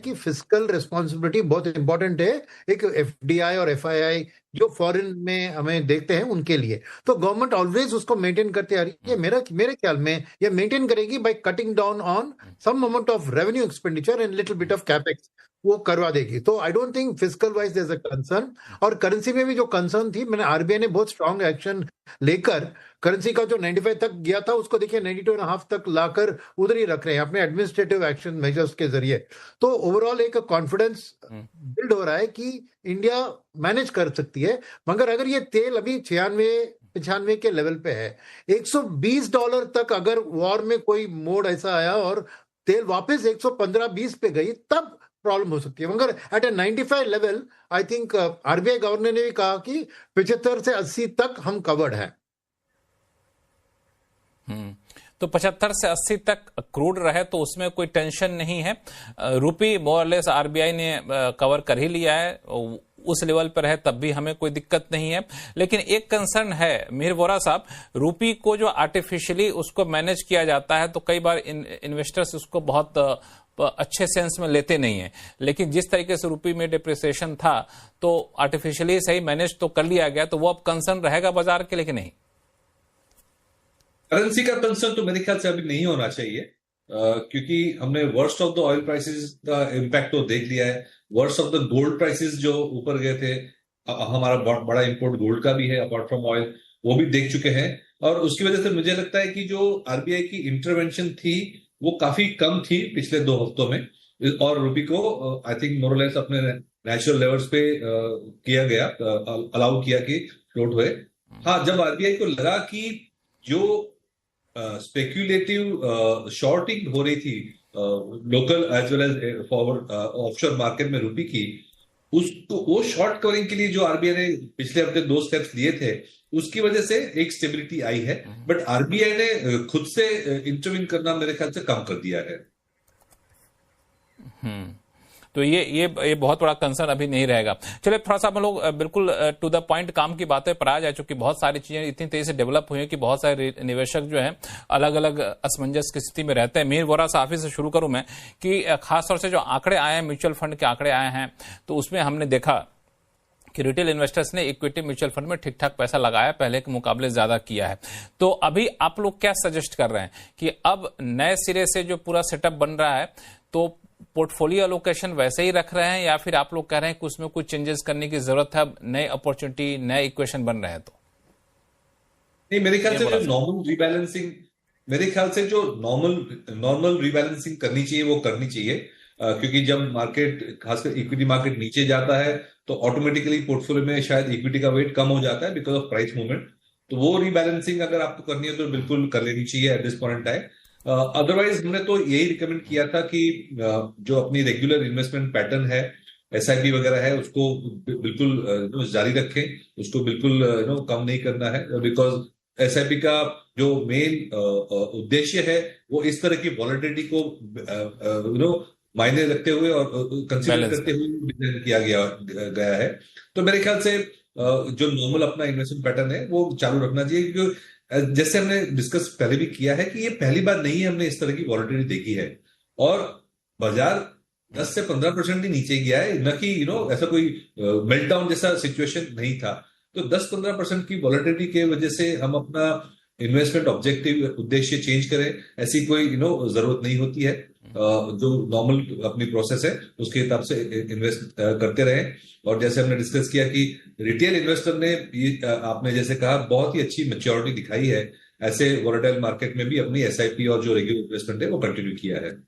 कि fiscal responsibility बहुत important है, एक एफडीआई और एफआईआई जो फॉरेन में हमें देखते हैं उनके लिए। तो गवर्नमेंट ऑलवेज उसको मेंटेन करती आ रही है। मेरे ख्याल में ये मेंटेन करेगी by cutting down on some amount of revenue expenditure and little bit of capex, वो करवा देगी। तो I don't think fiscal wise there is a concern. और करेंसी में भी जो कंसर्न थी, मैंने आरबीआई ने बहुत स्ट्रांग एक्शन लेकर करेंसी का जो 95 तक गया था उसको देखिए 92.5 तक लाकर उधर ही रख रहे हैं अपने एडमिनिस्ट्रेटिव एक्शन मेजर्स के जरिए। तो ओवरऑल एक कॉन्फिडेंस बिल्ड हो रहा है कि इंडिया मैनेज कर सकती है। मगर अगर ये तेल अभी 96-95 के लेवल पे है, $120 तक अगर वॉर में कोई मोड़ ऐसा आया और तेल वापस 115-20 पे गई, तब प्रॉब्लम हो सकती है। मगर at a 95 level I think RBI governor ने भी कहा कि 75 से 80 तक हम कवर्ड है। तो 75 से 80 तक क्रूड रहे तो उसमें कोई टेंशन नहीं है। रुपी मोरलेस आरबीआई ने कवर कर ही लिया है, उस लेवल पर है, तब भी हमें कोई दिक्कत नहीं है। लेकिन एक कंसर्न है मिहिर वोरा साहब, रुपी को जो आर्टिफिशियली उसको मैनेज किया जाता है तो कई बार इन्वेस्टर्स उसको बहुत अच्छे सेंस में लेते नहीं है। लेकिन जिस तरीके से रुपी में डिप्रिसिएशन था तो आर्टिफिशियली सही मैनेज तो कर लिया गया, तो वो अब कंसर्न रहेगा बाजार के लिए कि नहीं? करेंसी का कंसर्न तो मेरे ख्याल से अभी नहीं होना चाहिए, क्योंकि हमने worst of the oil prices का इम्पैक्ट तो देख लिया है। Worst of the gold prices जो ऊपर गए थे, हमारा बहुत बड़ा इंपोर्ट गोल्ड का भी है अपार्ट फ्रॉम ऑयल, वो भी देख चुके हैं। और उसकी वजह से मुझे लगता है कि जो आरबीआई की इंटरवेंशन थी वो काफी कम थी पिछले 2 हफ्तों में, और रुपी को आई थिंक मोरलेस अपने नेचुरल लेवल्स पे किया गया, अलाउ किया कि फ्लोट हुए। हाँ, जब आरबीआई को लगा कि जो स्पेक्यूलेटिव शॉर्टिंग हो रही थी local as well as forward offshore market में रुपी की, उसको वो शॉर्ट कवरिंग के लिए जो आरबीआई ने पिछले हफ्ते 2 स्टेप्स लिए थे, उसकी वजह से एक स्टेबिलिटी आई है। बट आरबीआई ने खुद से इंटरवीन करना मेरे ख्याल से कम कर दिया है। तो ये बहुत बड़ा कंसर्न अभी नहीं रहेगा। चलिए थोड़ा सा हम लोग बिल्कुल टू द पॉइंट काम की बातें पर आ जाए, चूंकि बहुत सारी चीजें इतनी तेजी से डेवलप हुई हैं कि बहुत सारे निवेशक जो हैं अलग अलग असमंजस की स्थिति में रहते हैं। मिहिर वोरा साहब से शुरू करूं मैं कि खासतौर से जो आंकड़े आए हैं, म्यूचुअल फंड के आंकड़े आए हैं, तो उसमें हमने देखा कि रिटेल इन्वेस्टर्स ने इक्विटी म्यूचुअल फंड में ठीक ठाक पैसा लगाया, पहले के मुकाबले ज्यादा किया है। तो अभी आप लोग क्या सजेस्ट कर रहे हैं कि अब नए सिरे से जो पूरा सेटअप बन रहा है तो पोर्टफोलियो एलोकेशन वैसे ही रख रहे हैं, या फिर आप लोग कह रहे हैं कि उसमें कुछ चेंजेस करने की जरूरत है, नए अपॉर्चुनिटी नए इक्वेशन बन रहे हैं? तो नहीं, मेरे ख्याल से जो नॉर्मल रिबैलेंसिंग करनी चाहिए वो करनी चाहिए, क्योंकि जब मार्केट, खासकर इक्विटी मार्केट नीचे जाता है तो ऑटोमेटिकली पोर्टफोलियो में शायद इक्विटी का वेट कम हो जाता है बिकॉज ऑफ प्राइस मूवमेंट। तो वो रिबैलेंसिंग अगर आपको करनी है तो बिल्कुल कर लेनी चाहिए at this point time. Otherwise हमने तो यही रिकमेंड किया था कि जो अपनी रेगुलर इन्वेस्टमेंट पैटर्न है, एसआईपी वगैरह है, उसको बिल्कुल जारी रखें, उसको बिल्कुल कम नहीं करना है। बिकॉज एसआईपी का जो मेन उद्देश्य है वो इस तरह की वॉलेटिलिटी को मायने रखते हुए और कंसीडर करते हुए डिजाइन किया गया है। तो मेरे ख्याल से जो नॉर्मल अपना इन्वेस्टमेंट पैटर्न है वो चालू रखना चाहिए, क्योंकि जैसे हमने डिस्कस पहले भी किया है कि ये पहली बार नहीं है हमने इस तरह की वॉलेटिलिटी देखी है, और बाजार 10 से 15% ही नीचे गया है, न कि ऐसा कोई मेल्टडाउन जैसा सिचुएशन नहीं था। तो 10-15% की वॉलेटिलिटी के वजह से हम अपना इन्वेस्टमेंट ऑब्जेक्टिव, उद्देश्य चेंज करें, ऐसी कोई जरूरत नहीं होती है। जो नॉर्मल अपनी प्रोसेस है उसके हिसाब से इन्वेस्ट करते रहे। और जैसे हमने डिस्कस किया कि रिटेल इन्वेस्टर ने, आपने जैसे कहा, बहुत ही अच्छी मैच्योरिटी दिखाई है, ऐसे वोलेटाइल मार्केट में भी अपनी एसआईपी और जो रेगुलर इन्वेस्टमेंट है वो कंटिन्यू किया है।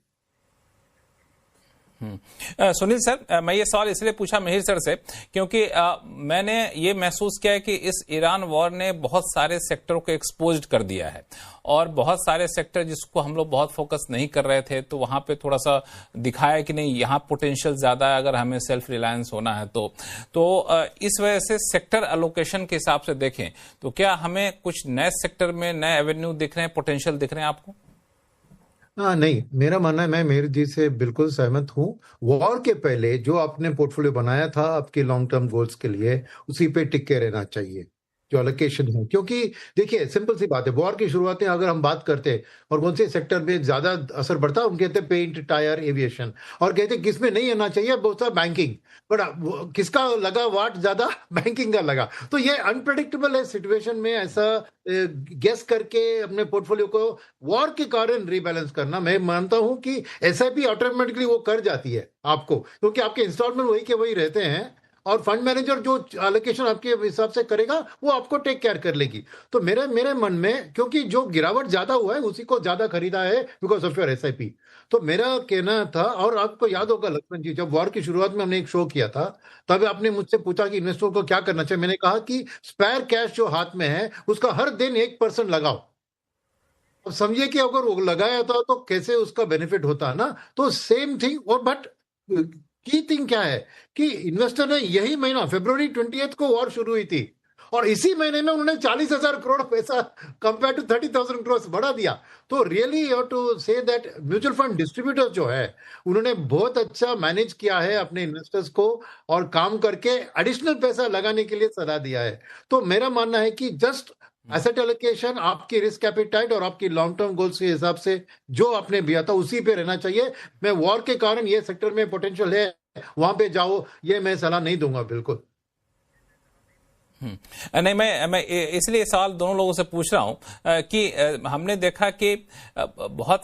सुनील सर, मैं ये सवाल इसलिए पूछा मिहिर सर से क्योंकि मैंने ये महसूस किया है कि इस ईरान वॉर ने बहुत सारे सेक्टरों को एक्सपोज्ड कर दिया है, और बहुत सारे सेक्टर जिसको हम लोग बहुत फोकस नहीं कर रहे थे तो वहां पे थोड़ा सा दिखाया कि नहीं, यहाँ पोटेंशियल ज्यादा है अगर हमें सेल्फ रिलायंस होना है तो इस वजह से सेक्टर एलोकेशन के हिसाब से देखें तो क्या हमें कुछ नए सेक्टर में नए एवेन्यू दिख रहे हैं, पोटेंशियल दिख रहे हैं आपको? नहीं, मेरा मानना है, मैं मेहर जी से बिल्कुल सहमत हूँ। वॉर के पहले जो आपने पोर्टफोलियो बनाया था आपके लॉन्ग टर्म गोल्स के लिए, उसी पे टिक के रहना चाहिए। जो अलोकेशन है, क्योंकि देखिए सिंपल सी बात है, वॉर की शुरुआत में अगर हम बात करते हैं और कौन से सेक्टर में ज्यादा असर पड़ता है, हम कहते हैं पेंट, टायर, एविएशन, और कहते हैं किसमें नहीं आना चाहिए, बहुत सारा बैंकिंग, बट किसका लगा वाट ज्यादा बैंकिंग का लगा। तो ये अनप्रेडिक्टेबल है सिचुएशन में, ऐसा गेस करके अपने पोर्टफोलियो को वॉर के कारण रीबैलेंस करना, मैं मानता हूं कि एसआईपी ऑटोमेटिकली वो कर जाती है आपको, क्योंकि आपके इंस्टॉलमेंट वही के वही रहते हैं, और फंड मैनेजर जो एलोकेशन आपके हिसाब से करेगा वो आपको टेक केयर कर लेगी। तो मेरे मेरे मन में, क्योंकि जो गिरावट ज्यादा हुआ है उसी को ज्यादा खरीदा है बिकॉज ऑफ योर एसआईपी। तो मेरा कहना था, और आपको याद होगा लक्ष्मण जी, जब वॉर की शुरुआत में हमने एक शो किया था, तब आपने मुझसे पूछा कि इन्वेस्टर को क्या करना चाहिए, मैंने कहा कि स्पेयर कैश जो हाथ में है उसका हर दिन 1% लगाओ। अब समझिए कि अगर वो लगाया होता तो कैसे उसका बेनिफिट होता ना। तो सेम थिंग, और बट की थिंग क्या है कि इन्वेस्टर ने यही महीना फरवरी 20 को वॉर शुरू हुई थी, और इसी महीने में उन्होंने 40,000 करोड़ पैसा कंपेयर टू 30,000 करोड़ बढ़ा दिया। तो really you to say that mutual fund distributors जो है उन्होंने बहुत अच्छा मैनेज किया है अपने इन्वेस्टर्स को, और काम करके एडिशनल पैसा लगाने के लिए सलाह दिया है। तो मेरा मानना है कि जस्ट एसेट एलोकेशन आपकी रिस्क एपिटाइट और आपकी लॉन्ग टर्म गोल्स के हिसाब से जो आपने दिया था उसी पे रहना चाहिए। मैं वॉर के कारण ये सेक्टर में पोटेंशियल है वहां पे जाओ, ये मैं सलाह नहीं दूंगा बिल्कुल। नहीं, मैं इसलिए सवाल दोनों लोगों से पूछ रहा हूं कि हमने देखा कि बहुत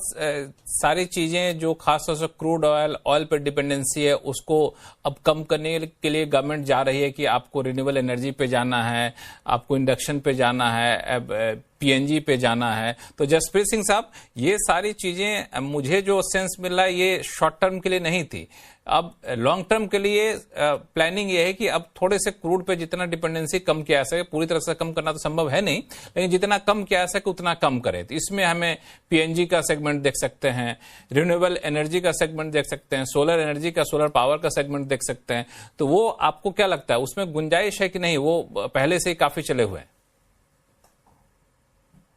सारी चीजें जो खासतौर से क्रूड ऑयल पर डिपेंडेंसी है उसको अब कम करने के लिए गवर्नमेंट जा रही है कि आपको रिन्यूएबल एनर्जी पे जाना है, आपको इंडक्शन पे जाना है, पीएनजी पे जाना है। तो जसप्रीत सिंह साहब, ये सारी चीजें मुझे जो सेंस मिल रहा है ये शॉर्ट टर्म के लिए नहीं थी, अब लॉन्ग टर्म के लिए प्लानिंग ये है कि अब थोड़े से क्रूड पे जितना डिपेंडेंसी कम किया जा सके, पूरी तरह से कम करना तो संभव है नहीं, लेकिन जितना कम किया जा सके उतना कम करें। तो इसमें हमें पीएनजी का सेगमेंट देख सकते हैं, रिन्यूएबल एनर्जी का सेगमेंट देख सकते हैं, सोलर एनर्जी का, सोलर पावर का सेगमेंट देख सकते हैं। तो वो आपको क्या लगता है, उसमें गुंजाइश है कि नहीं, वो पहले से ही काफी चले हुए हैं?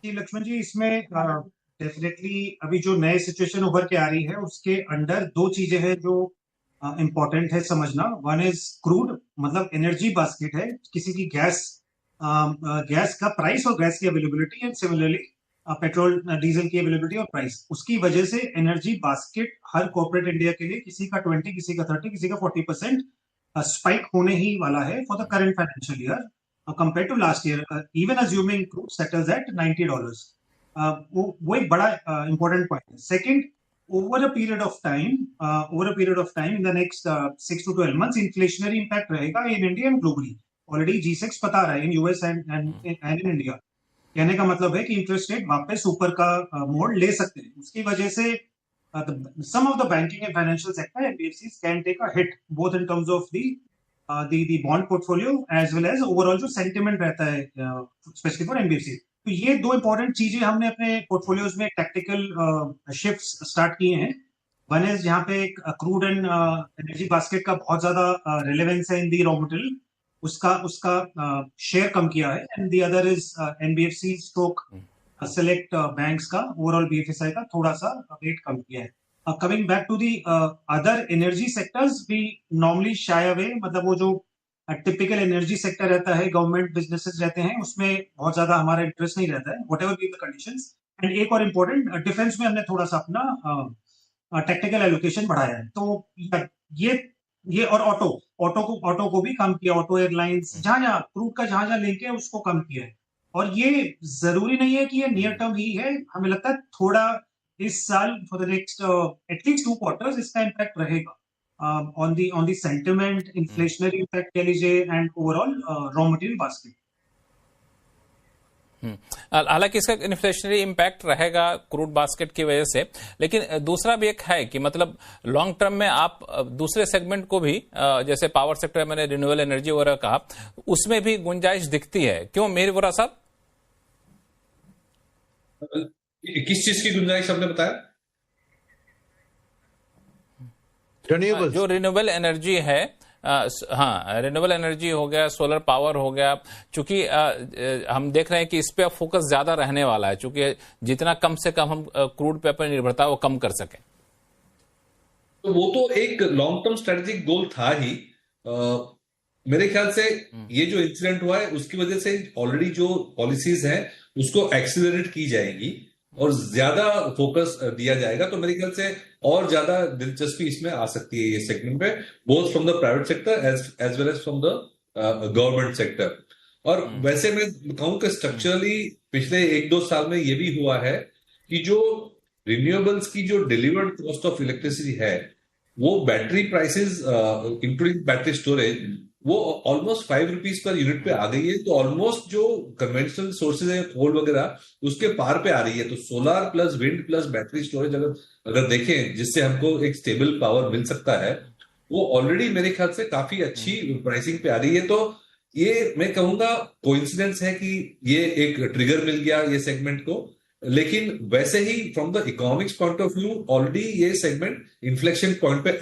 लक्ष्मण जी, इसमें डेफिनेटली अभी जो नए सिचुएशन उभर के आ रही है उसके अंडर दो चीजें हैं जो इंपॉर्टेंट है समझना। वन इज क्रूड, मतलब एनर्जी बास्केट है, किसी की गैस का प्राइस और गैस की availability, and similarly petrol diesel की अवेलेबिलिटी और प्राइस। उसकी वजह से एनर्जी बास्केट हर कॉर्पोरेट इंडिया के लिए किसी का 20, किसी का 30, किसी का 40% स्पाइक होने ही वाला है for the current financial year compared to last year, even assuming crude settles at $90. वो एक बड़ा important point है। Second, over a period of time, in the next 6 to 12 months, inflationary impact रहेगा in India and globally. Already G6 बता रहा है in US and in India। कहने का मतलब है कि इंटरेस्ट रेट वापस ऊपर का मोड़ ले सकते हैं। उसकी वजह से some of the banking and financial sector NBFCs can take a hit both in terms of the bond portfolio as well as overall जो sentiment रहता है especially for NBFC। तो ये दो इंपॉर्टेंट चीजें हमने अपने पोर्टफोलियोज में टैक्टिकल शिफ्ट्स स्टार्ट किए हैं। वन इज यहाँ पे क्रूड एंड एनर्जी बास्केट का बहुत ज्यादा रिलेवेंस है इन दी रॉ मटेरियल, उसका शेयर कम किया है, and the other is NBFC stroke select banks का ओवरऑल बीएफएसआई का थोड़ा सा वेट कम किया है। Coming back to the other energy sectors, we normally shy away, मतलब वो जो टिपिकल एनर्जी सेक्टर रहता है, गवर्नमेंट बिजनेसेस रहते हैं, उसमें बहुत ज्यादा हमारा इंटरेस्ट नहीं रहता है, whatever be the conditions. And एक और इम्पोर्टेंट, डिफेंस में हमने थोड़ा सा अपना टेक्निकल एलोकेशन बढ़ाया है। तो ये और ऑटो को भी कम किया, ऑटो एयरलाइंस, जहां क्रूड का जहां लिंक है उसको कम किया है। और ये जरूरी नहीं है कि ये नियर टर्म ही है, हमें लगता है थोड़ा इस साल for the next at least 2 quarters इसका इम्पैक्ट रहेगा on the sentiment, inflationary impact कह लीजिए, and overall raw material basket. हालांकि इसका इन्फ्लेशनरी इम्पैक्ट रहेगा क्रूड बास्केट की वजह से, लेकिन दूसरा भी एक है कि मतलब लॉन्ग टर्म में आप दूसरे सेगमेंट को भी, जैसे पावर सेक्टर, मैंने रिन्यूएबल एनर्जी वगैरह कहा, उसमें भी गुंजाइश दिखती है। क्यों मीर वोरा साहब? किस चीज की गुंजाइश आपने बताया? जो रिन्यूएबल एनर्जी है, हाँ, रिन्यूएबल एनर्जी हो गया, सोलर पावर हो गया, चूंकि हम देख रहे हैं कि इस पे फोकस ज्यादा रहने वाला है, चूंकि जितना कम से कम हम क्रूड पे अपनी निर्भरता वो कम कर सके। तो वो तो एक लॉन्ग टर्म स्ट्रेटेजिक गोल था ही, मेरे ख्याल से ये जो इंसिडेंट हुआ है उसकी वजह से ऑलरेडी जो पॉलिसीज हैं उसको एक्सीलरेट की जाएगी और ज्यादा फोकस दिया जाएगा। तो मेरे ख्याल से और ज्यादा दिलचस्पी इसमें आ सकती है ये सेगमेंट पे, both from the private sector as well as from the government sector. और वैसे मैं कहूं कि स्ट्रक्चरली पिछले 1-2 साल में ये भी हुआ है कि जो रिन्यूएबल्स की जो डिलीवर्ड कॉस्ट ऑफ इलेक्ट्रिसिटी है वो battery prices including battery storage वो ऑलमोस्ट ₹5 पर यूनिट पे आ गई है। तो ऑलमोस्ट जो कन्वेंशनल सोर्सेज है कोल वगैरह उसके पार पे आ रही है। तो solar plus wind plus battery storage अगर देखें जिससे हमको एक स्टेबल पावर मिल सकता है वो ऑलरेडी मेरे ख्याल से काफी अच्छी प्राइसिंग पे आ रही है। तो ये मैं कहूंगा कोइंसिडेंस है कि ये एक ट्रिगर मिल गया ये सेगमेंट को, लेकिन वैसे ही from the economics point of view already ये सेगमेंट इन्फ्लेक्शन पॉइंट पे